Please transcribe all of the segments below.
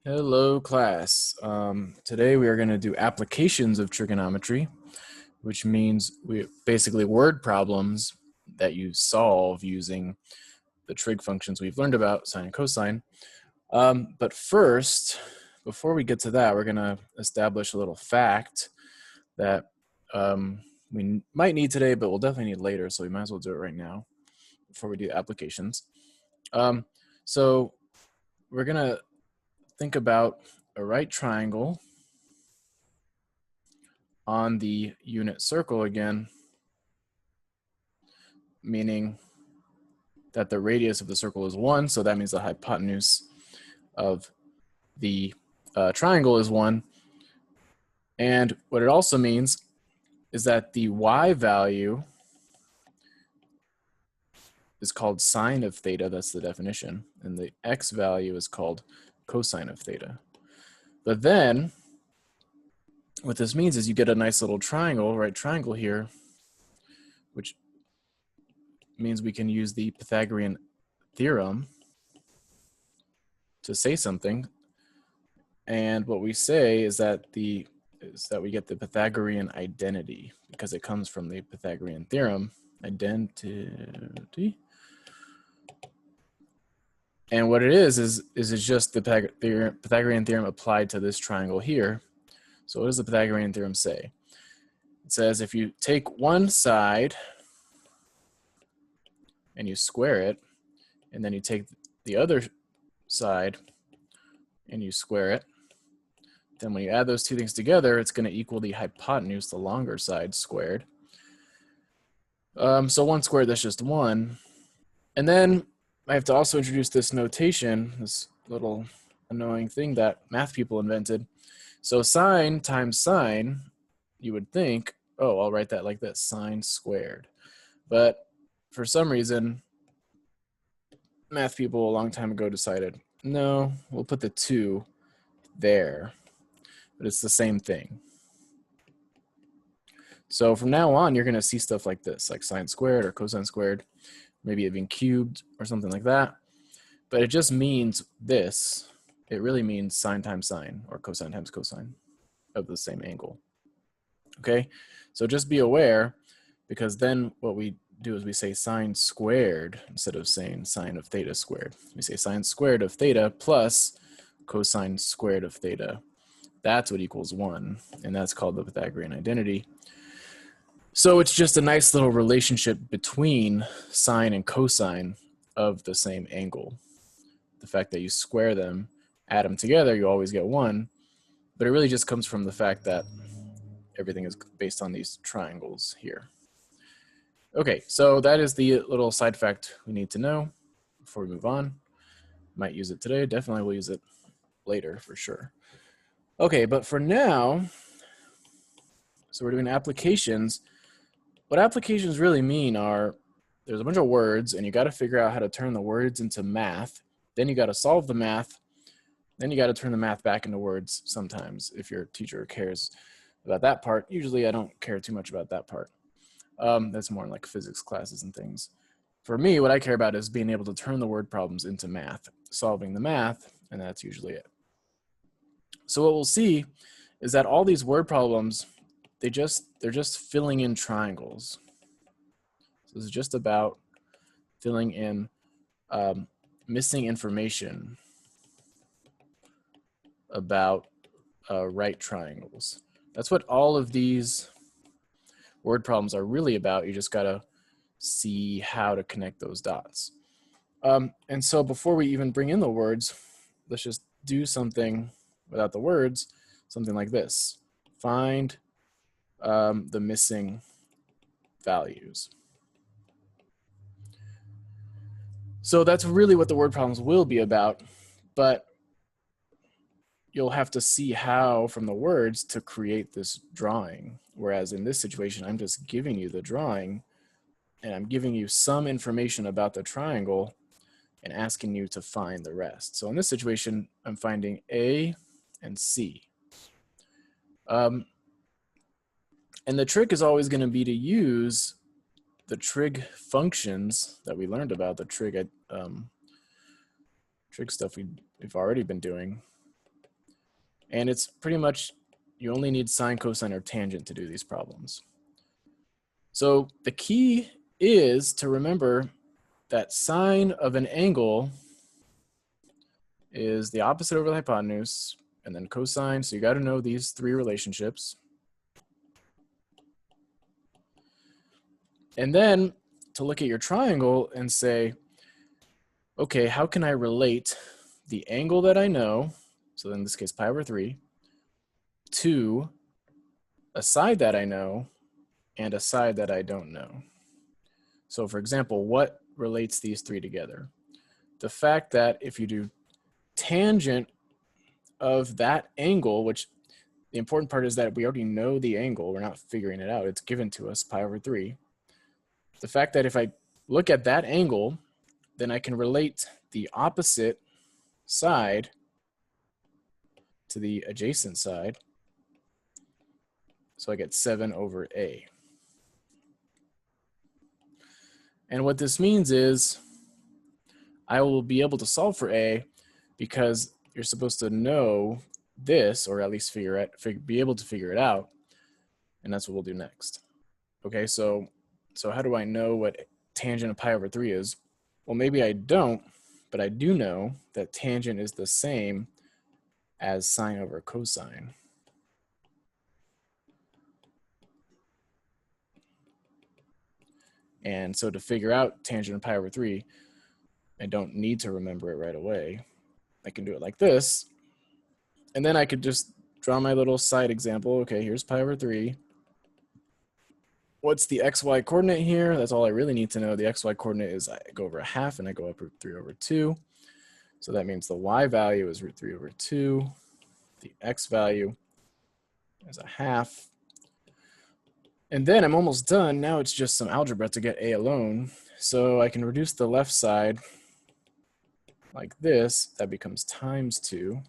Hello, class. Today we are going to do applications of trigonometry, which means basically word problems that you solve using the trig functions we've learned about, sine and cosine. But first, before we get to that, we're going to establish a little fact that we might need today, but we'll definitely need later, so we might as well do it right now before we do applications. So we're going to think about a right triangle on the unit circle again, meaning that the radius of the circle is 1, so that means the hypotenuse of the triangle is 1. And what it also means is that the y value is called sine of theta, that's the definition, and the x value is called cosine of theta. But then, what this means is you get a nice little triangle, right triangle here, which means we can use the Pythagorean theorem to say something. And what we say is that we get the Pythagorean identity because it comes from the Pythagorean theorem. Identity. And what it is it's just the Pythagorean theorem applied to this triangle here. So what does the Pythagorean theorem say? It says if you take one side and you square it, and then you take the other side and you square it, then when you add those two things together, it's going to equal the hypotenuse, the longer side, squared. So 1 squared, that's just 1. And then I have to also introduce this notation, this little annoying thing that math people invented. So sine times sine, you would think, oh, I'll write that like this, sine squared. But for some reason, math people a long time ago decided, no, we'll put the 2 there. But it's the same thing. So from now on, you're going to see stuff like this, like sine squared or cosine squared, maybe even cubed or something like that. But it just means this. It really means sine times sine or cosine times cosine of the same angle. Okay, so just be aware, because then what we do is we say sine squared instead of saying sine of theta squared. We say sine squared of theta plus cosine squared of theta. That's what equals 1, and that's called the Pythagorean identity. So it's just a nice little relationship between sine and cosine of the same angle. The fact that you square them, add them together, you always get 1, but it really just comes from the fact that everything is based on these triangles here. Okay, so that is the little side fact we need to know before we move on. Might use it today, definitely will use it later for sure. Okay, but for now, so we're doing applications. What applications really mean are, there's a bunch of words and you got to figure out how to turn the words into math. Then you got to solve the math. Then you got to turn the math back into words sometimes if your teacher cares about that part. Usually I don't care too much about that part. That's more in like physics classes and things. For me, what I care about is being able to turn the word problems into math, solving the math, and that's usually it. So what we'll see is that all these word problems, they're just filling in triangles. So this is just about filling in missing information about right triangles. That's what all of these word problems are really about. You just gotta see how to connect those dots. And so before we even bring in the words, let's just do something without the words, something like this. Find the missing values. So that's really what the word problems will be about, but you'll have to see how from the words to create this drawing. Whereas in this situation, I'm just giving you the drawing and I'm giving you some information about the triangle and asking you to find the rest. So in this situation, I'm finding A and C. And the trick is always going to be to use the trig functions that we learned about, the trig stuff we've already been doing. And it's pretty much, you only need sine, cosine, or tangent to do these problems. So the key is to remember that sine of an angle is the opposite over the hypotenuse, and then cosine, so you got to know these three relationships. And then to look at your triangle and say, okay, how can I relate the angle that I know, so in this case pi over 3, to a side that I know and a side that I don't know. So for example, what relates these three together? The fact that if you do tangent of that angle, which the important part is that we already know the angle, we're not figuring it out, it's given to us, pi over 3. The fact that if I look at that angle, then I can relate the opposite side to the adjacent side. So I get 7 over a. And what this means is I will be able to solve for a because you're supposed to know this, or at least be able to figure it out. And that's what we'll do next. Okay, so how do I know what tangent of pi over 3 is? Well, maybe I don't, but I do know that tangent is the same as sine over cosine. And so to figure out tangent of pi over 3, I don't need to remember it right away. I can do it like this. And then I could just draw my little side example. Okay, here's pi over 3. What's the xy coordinate here? That's all I really need to know. The xy coordinate is I go over a half and I go up root 3 over 2. So that means the y value is root 3 over 2. The x value is a half. And then I'm almost done. Now it's just some algebra to get a alone. So I can reduce the left side like this. That becomes times 2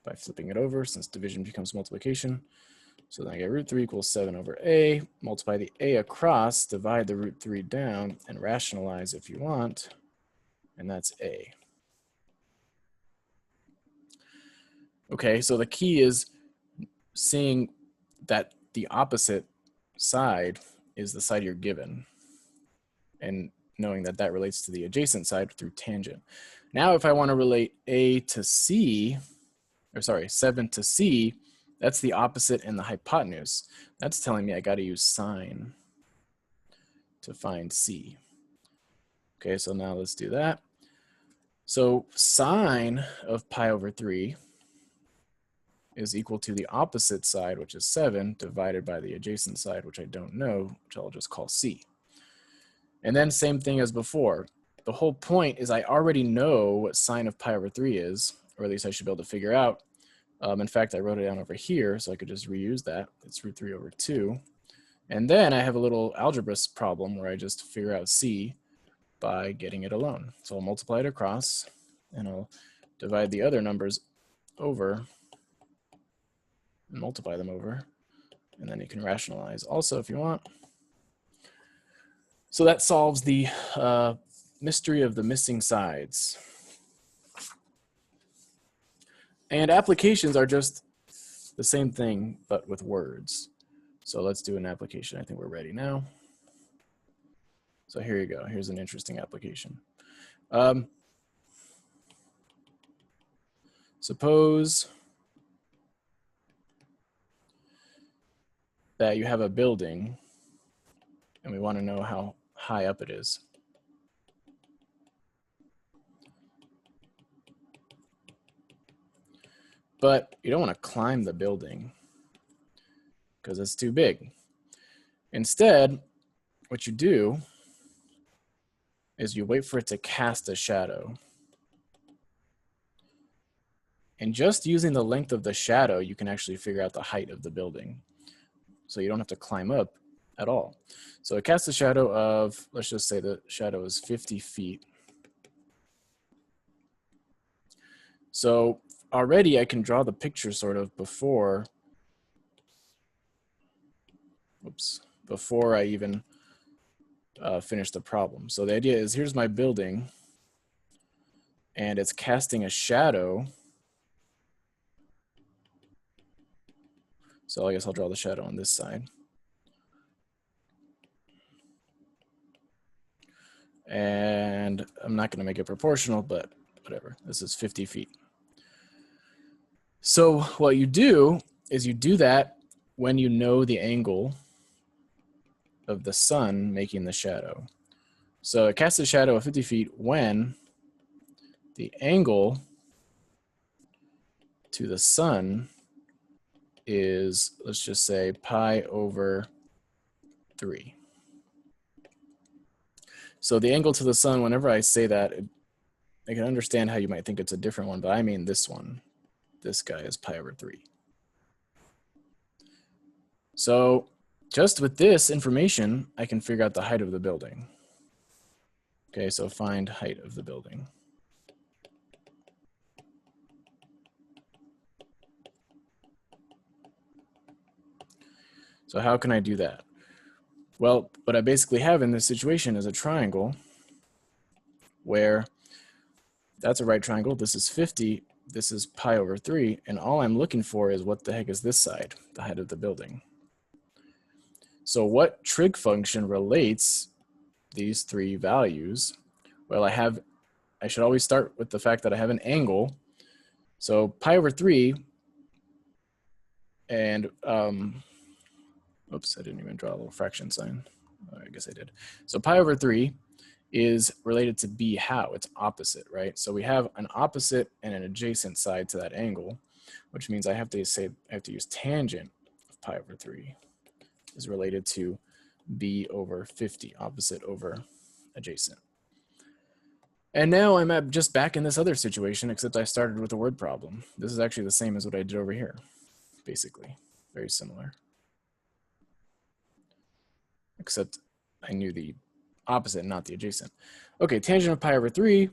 by flipping it over, since division becomes multiplication. So then I get root 3 equals 7 over a. Multiply the a across, divide the root 3 down, and rationalize if you want. And that's a. Okay, so the key is seeing that the opposite side is the side you're given, and knowing that that relates to the adjacent side through tangent. Now if I want to relate a to c, or sorry, 7 to c, that's the opposite and the hypotenuse. That's telling me I got to use sine to find c. Okay, so now let's do that. So sine of pi over 3 is equal to the opposite side, which is 7, divided by the adjacent side, which I don't know, which I'll just call c. And then same thing as before. The whole point is I already know what sine of pi over 3 is, or at least I should be able to figure out. In fact, I wrote it down over here, so I could just reuse that. It's root 3 over 2. And then I have a little algebra problem where I just figure out c by getting it alone. So I'll multiply it across, and I'll divide the other numbers over, and multiply them over, and then you can rationalize also if you want. So that solves the mystery of the missing sides. And applications are just the same thing, but with words. So let's do an application. I think we're ready now. So here you go. Here's an interesting application. Suppose that you have a building and we want to know how high up it is. But you don't want to climb the building because it's too big. Instead, what you do is you wait for it to cast a shadow. And just using the length of the shadow, you can actually figure out the height of the building. So you don't have to climb up at all. So it casts a shadow of, let's just say the shadow is 50 feet. So already I can draw the picture sort of before I even finish the problem. So the idea is, here's my building, and it's casting a shadow So I guess I'll draw the shadow on this side. And I'm not going to make it proportional, but whatever. This is 50 feet. So what you do is you do that when you know the angle of the sun making the shadow. So it casts a shadow of 50 feet when the angle to the sun is, let's just say, pi over 3. So the angle to the sun, whenever I say that, I can understand how you might think it's a different one, but I mean this one. This guy is pi over 3. So just with this information, I can figure out the height of the building. Okay, so find height of the building. So how can I do that? Well, what I basically have in this situation is a triangle where that's a right triangle. This is 50. This is pi over 3. And all I'm looking for is what the heck is this side, the height of the building. So what trig function relates these three values? Well, I should always start with the fact that I have an angle. So pi over 3 and, oops, I didn't even draw a little fraction sign. I guess I did. So pi over 3 is related to b how? It's opposite, right? So we have an opposite and an adjacent side to that angle, which means I have to use tangent of pi over 3 is related to b over 50, opposite over adjacent. And now I'm just back in this other situation, except I started with a word problem. This is actually the same as what I did over here, basically. Very similar. Except I knew the opposite, not the adjacent. Okay, tangent of pi over 3.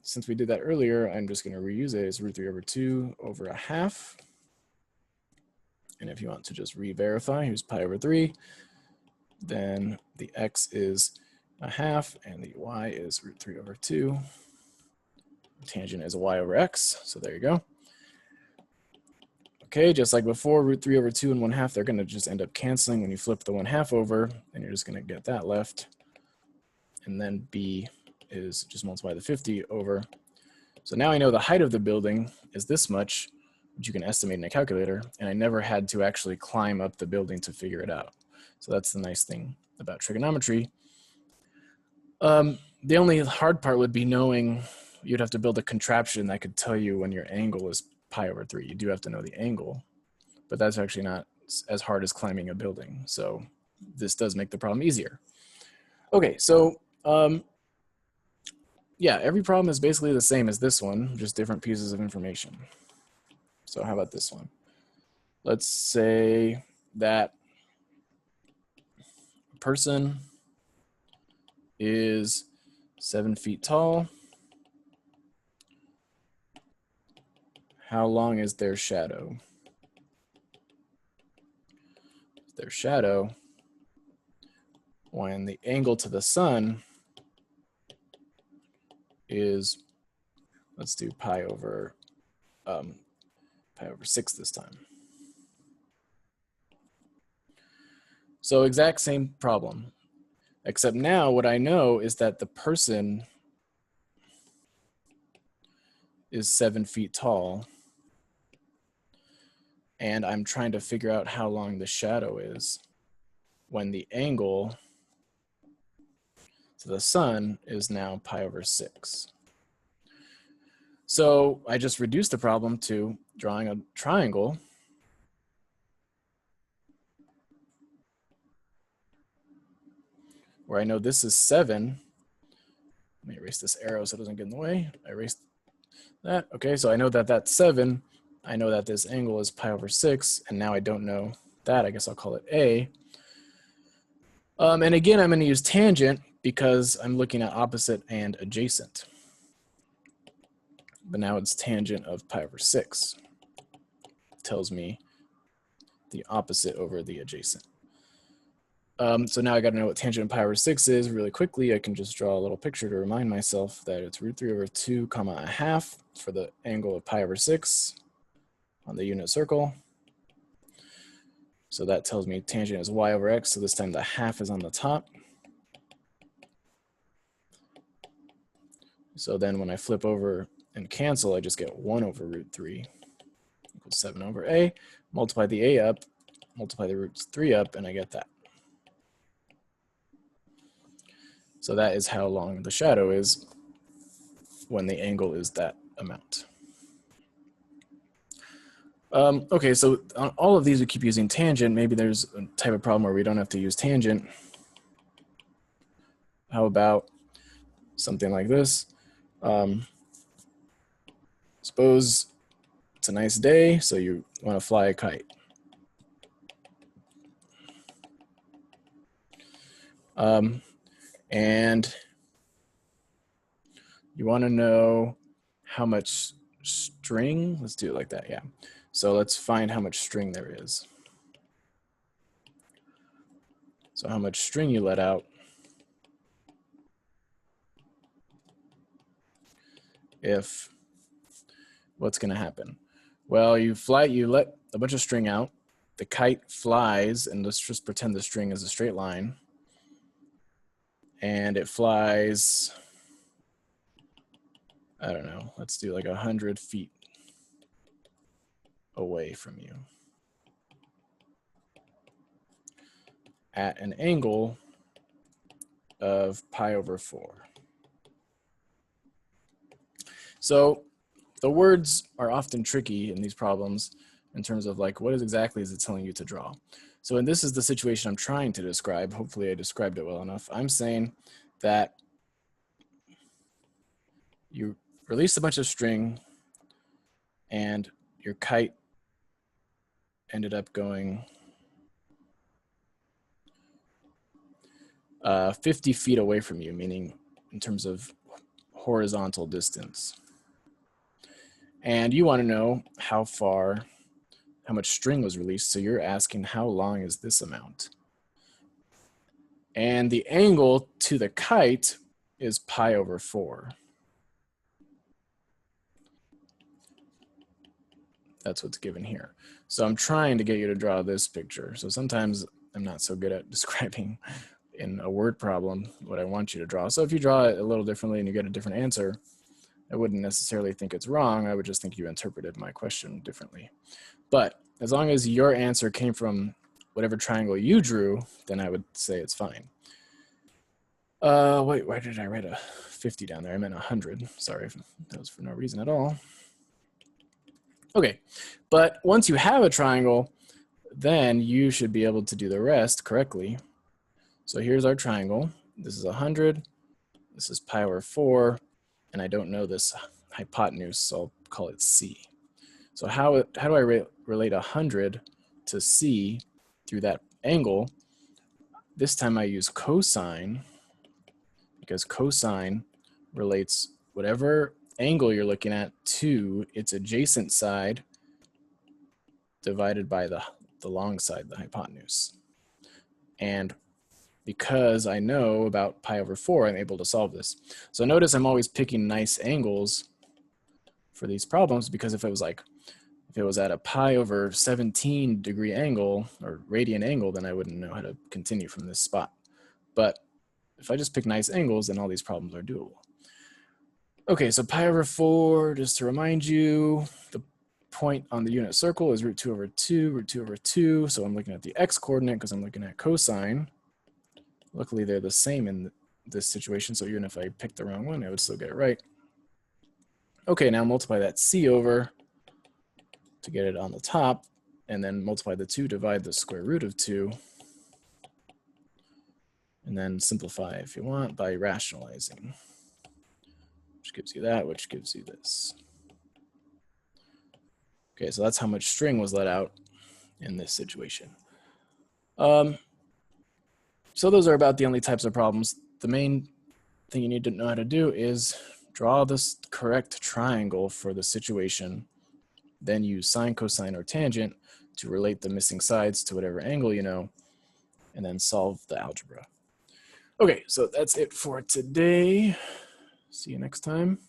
Since we did that earlier, I'm just going to reuse it as root 3 over 2 over a half. And if you want to just re-verify, here's pi over 3. Then the x is a half, and the y is root 3 over 2. Tangent is a y over x, so there you go. Okay, just like before, root 3 over 2 and 1/2, they're going to just end up canceling when you flip the 1/2 over, and you're just going to get that left. And then b is just multiply the 50 over. So now I know the height of the building is this much, which you can estimate in a calculator, and I never had to actually climb up the building to figure it out. So that's the nice thing about trigonometry. The only hard part would be knowing you'd have to build a contraption that could tell you when your angle is pi over 3. You do have to know the angle, but that's actually not as hard as climbing a building. So this does make the problem easier. Okay, so yeah, every problem is basically the same as this one, just different pieces of information. So how about this one? Let's say that a person is 7 feet tall. How long is their shadow? Their shadow, when the angle to the sun is, let's do pi over 6 this time. So exact same problem, except now what I know is that the person is 7 feet tall, and I'm trying to figure out how long the shadow is when the angle to the sun is now pi over 6. So I just reduced the problem to drawing a triangle where I know this is 7. Let me erase this arrow so it doesn't get in the way. I erased that. Okay, so I know that that's 7. I know that this angle is pi over 6, and now I don't know that. I guess I'll call it A. And again, I'm going to use tangent because I'm looking at opposite and adjacent. But now it's tangent of pi over 6. It tells me the opposite over the adjacent. So now I got to know what tangent of pi over 6 is really quickly. I can just draw a little picture to remind myself that it's root 3 over 2 comma a half for the angle of pi over 6 on the unit circle. So that tells me tangent is y over x. So this time the half is on the top. So then when I flip over and cancel, I just get 1 over root 3 equals 7 over a. Multiply the a up, multiply the roots 3 up, and I get that. So that is how long the shadow is when the angle is that amount. Okay, so on all of these we keep using tangent. Maybe there's a type of problem where we don't have to use tangent. How about something like this? Suppose it's a nice day, so you want to fly a kite. And you want to know how much string. Let's do it like that, yeah. So let's find how much string there is. So how much string you let out if what's going to happen? Well, you let a bunch of string out. The kite flies, and let's just pretend the string is a straight line. And it flies, I don't know, let's do like 100 feet away from you at an angle of pi over 4. So the words are often tricky in these problems in terms of like, what exactly is it telling you to draw? So, and this is the situation I'm trying to describe. Hopefully I described it well enough. I'm saying that you released a bunch of string and your kite ended up going 50 feet away from you, meaning in terms of horizontal distance. And you want to know how much string was released. So you're asking how long is this amount? And the angle to the kite is pi over 4. That's what's given here. So I'm trying to get you to draw this picture. So sometimes I'm not so good at describing in a word problem what I want you to draw. So if you draw it a little differently and you get a different answer, I wouldn't necessarily think it's wrong. I would just think you interpreted my question differently. But as long as your answer came from whatever triangle you drew, then I would say it's fine. Wait, why did I write a 50 down there? I meant 100. Sorry, that was for no reason at all. Okay, but once you have a triangle, then you should be able to do the rest correctly. So here's our triangle. This is 100. This is pi over 4. And I don't know this hypotenuse, so I'll call it C. So how do I relate 100 to C through that angle? This time I use cosine, because cosine relates whatever angle you're looking at to its adjacent side divided by the long side, the hypotenuse. And because I know about pi over 4, I'm able to solve this. So notice I'm always picking nice angles for these problems, because if it was at a pi over 17 degree angle or radian angle, then I wouldn't know how to continue from this spot. But if I just pick nice angles, then all these problems are doable. Okay, so pi over 4, just to remind you, the point on the unit circle is root 2 over 2, root 2 over 2. So I'm looking at the x coordinate because I'm looking at cosine. Luckily, they're the same in this situation, so even if I picked the wrong one, I would still get it right. Okay, now multiply that c over to get it on the top, and then multiply the 2, divide the square root of 2, and then simplify if you want by rationalizing, which gives you that, which gives you this. Okay, so that's how much string was let out in this situation. So those are about the only types of problems. The main thing you need to know how to do is draw this correct triangle for the situation, then use sine, cosine, or tangent to relate the missing sides to whatever angle you know, and then solve the algebra. Okay, so that's it for today. See you next time.